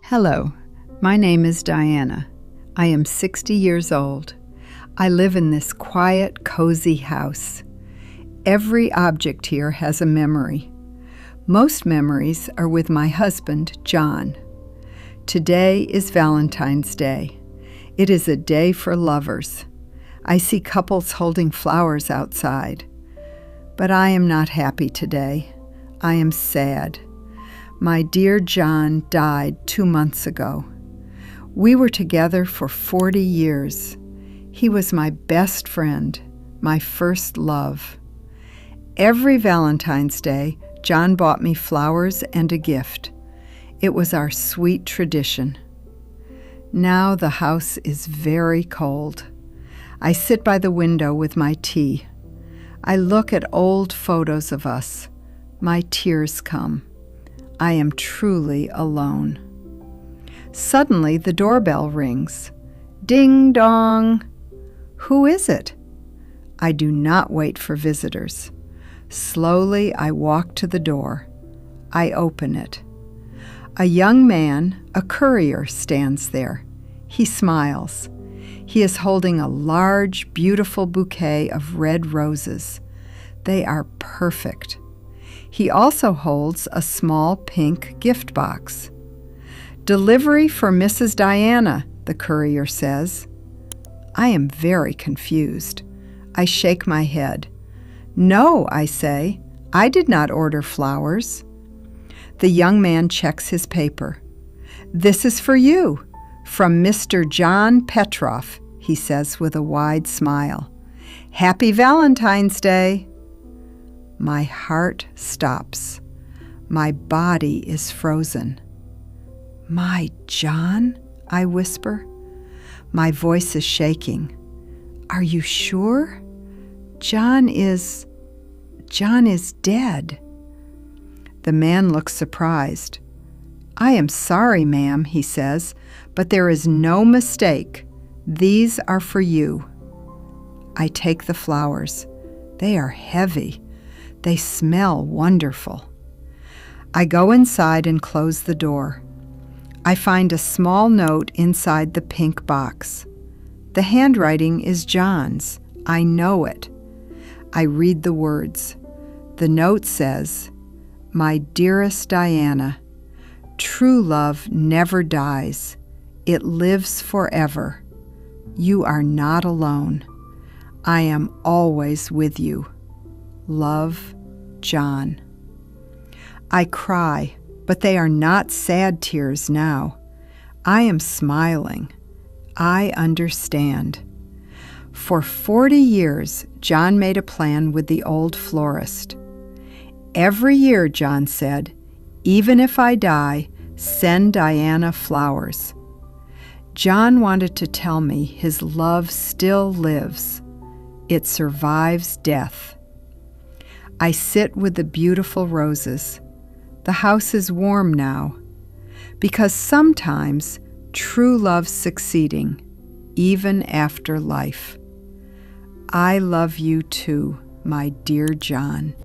Hello, my name is Diana. I am 60 years old. I live in this quiet, cozy house. Every object here has a memory. Most memories are with my husband, John. Today is Valentine's Day. It is a day for lovers. I see couples holding flowers outside. But I am not happy today. I am sad. My dear John died 2 months ago. We were together for 40 years. He was my best friend, my first love. Every Valentine's Day, John bought me flowers and a gift. It was our sweet tradition. Now the house is very cold. I sit by the window with my tea. I look at old photos of us. My tears come. I am truly alone. Suddenly, the doorbell rings. Ding dong! Who is it? I do not wait for visitors. Slowly, I walk to the door. I open it. A young man, a courier, stands there. He smiles. He is holding a large, beautiful bouquet of red roses. They are perfect. He also holds a small pink gift box. "Delivery for Mrs. Diana," the courier says. I am very confused. I shake my head. "No," I say, "I did not order flowers." The young man checks his paper. "This is for you, from Mr. John Petroff," he says with a wide smile. "Happy Valentine's Day." My heart stops. My body is frozen. "My John?" I whisper. My voice is shaking. "Are you sure? John is dead." The man looks surprised. "I am sorry, ma'am," he says, "but there is no mistake. These are for you." I take the flowers. They are heavy. They smell wonderful. I go inside and close the door. I find a small note inside the pink box. The handwriting is John's. I know it. I read the words. The note says, "My dearest Diana, true love never dies. It lives forever. You are not alone. I am always with you. Love, John." I cry, but they are not sad tears now. I am smiling. I understand. For 40 years, John made a plan with the old florist. Every year, John said, "Even if I die, send Diana flowers." John wanted to tell me his love still lives. It survives death. I sit with the beautiful roses. The house is warm now, because sometimes true love's succeeding, even after life. I love you too, my dear John.